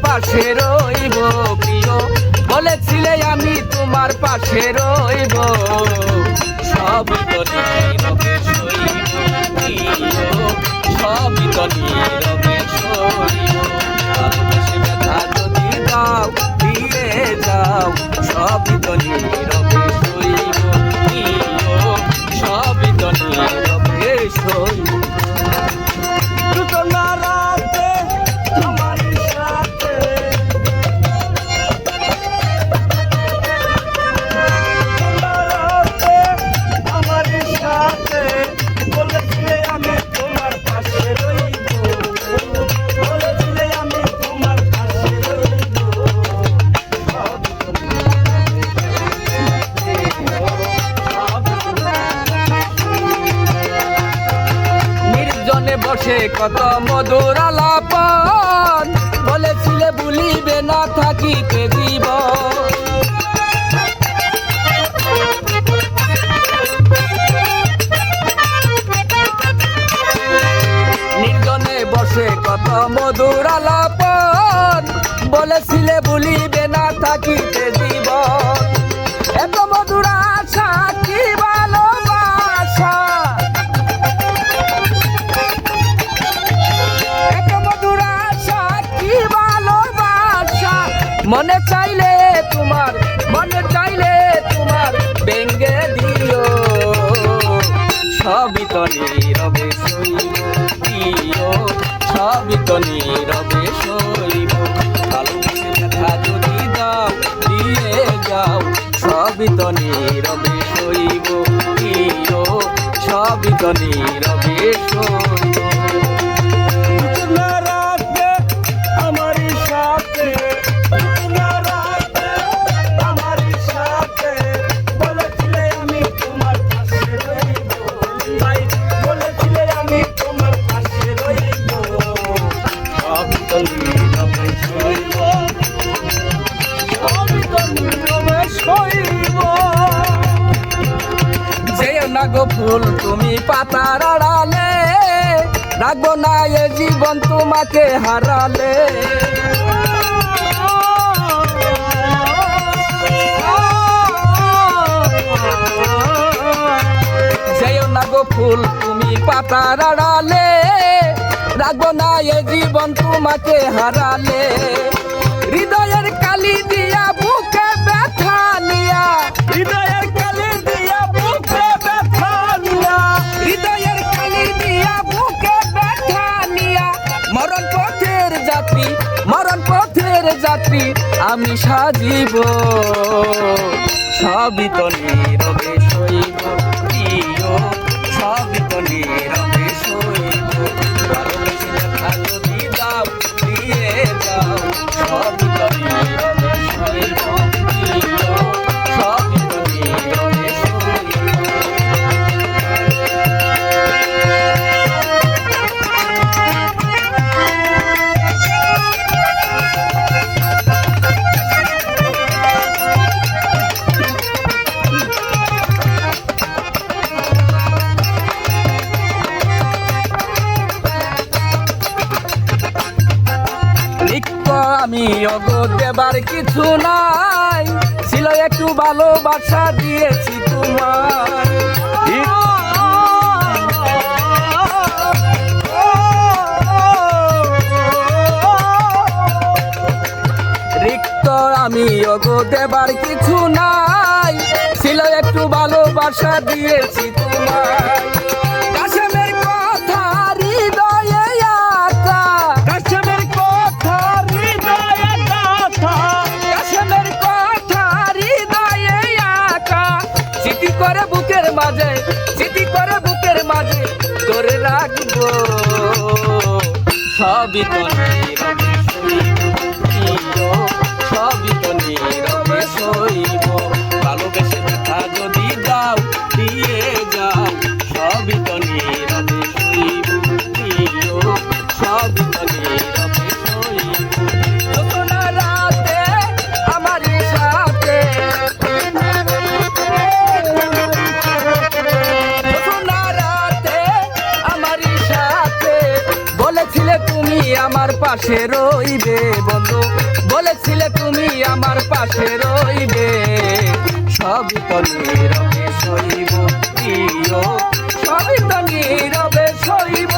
পাশে রইব প্রিয়, বলেছিলে আমি তোমার পাশে রইব, সবই তো নীরবে সইব প্রিয়, সবই তো নীরবে সইব। ভালোবেসে ব্যথা যদি দাও দিয়ে যাও, সবই তো নীরবে সইব প্রিয়, সবই তো নীরবে সইব। বসে কত মধুর আলাপন, বলেছিলে ভুলিবে না থাকিতে জীবন। নির্জনে বসে কত মধুর আলাপন, বলেছিলে ভুলিবে না থাকিতে জীবন। এত মধুর আশা কি ভালোবাসা, মনে চাইলে তোমার, মনে চাইলে তোমার ভেঙ্গে দিও, সবই তো নীরবে সইব প্রিয়, সবই তো নীরবে সইব। ভালোবেসে ব্যথা যদি দাও দিয়ে যাও, সবই তো নীরবে সইব প্রিয়, সবই তো নীরবে সইব। গো ফুল তুমি পাতার আড়ালে, রাখবো না এ জীবন তোমাকে হারালে। যেও না গো ফুল তুমি পাতার আড়ালে, রাখবো না এ জীবন তোমাকে হারালে। হৃদয়ের কালি দিয়া বুকে ব্যথা নিয়া, হৃদয়ের কালি দিয়া বুকে ব্যথা নিয়া, হৃদয়ের কালি দিয়া বুকে ব্যথা নিয়া, মরণ পথের যাত্রী, মরণ পথের যাত্রী আমি সাজিব, সবই তো নীরবে সইব প্রিয়, সবই তো নীরবে সইব। ভালোবেসে ব্যথা যদি দাও দিয়ে যাও, সবই তো নীরবে সইব প্রিয়, সবই তো নীরবে সইব। আমি ওগো দেবার কিছু নাই, ছিল একটু ভালোবাসা দিয়েছি তোমার। রিক্ত আমি ওগো দেবার কিছু নাই, ছিল একটু ভালোবাসা দিয়েছি তোমার। করে বুকের মাঝে, স্মৃতি করে বুকের মাঝে ধরে রাখবো, সবই তো নীরবে সইব প্রিয়, সবই তো নীরবে সইব। ভালোবেসে ব্যথা যদি দাও দিয়ে যাও, সবই তো নীরবে সইব প্রিয়, সবই তো নীরবে সইব। রাতে আমার সাথে বলেছিলে তুমি আমার পাশে রইবে বন্ধু, বলেছিলে তুমি আমার পাশে রইবে। সবই তো নীরবে সইব প্রিয়, সবই তো নীরবে সইব।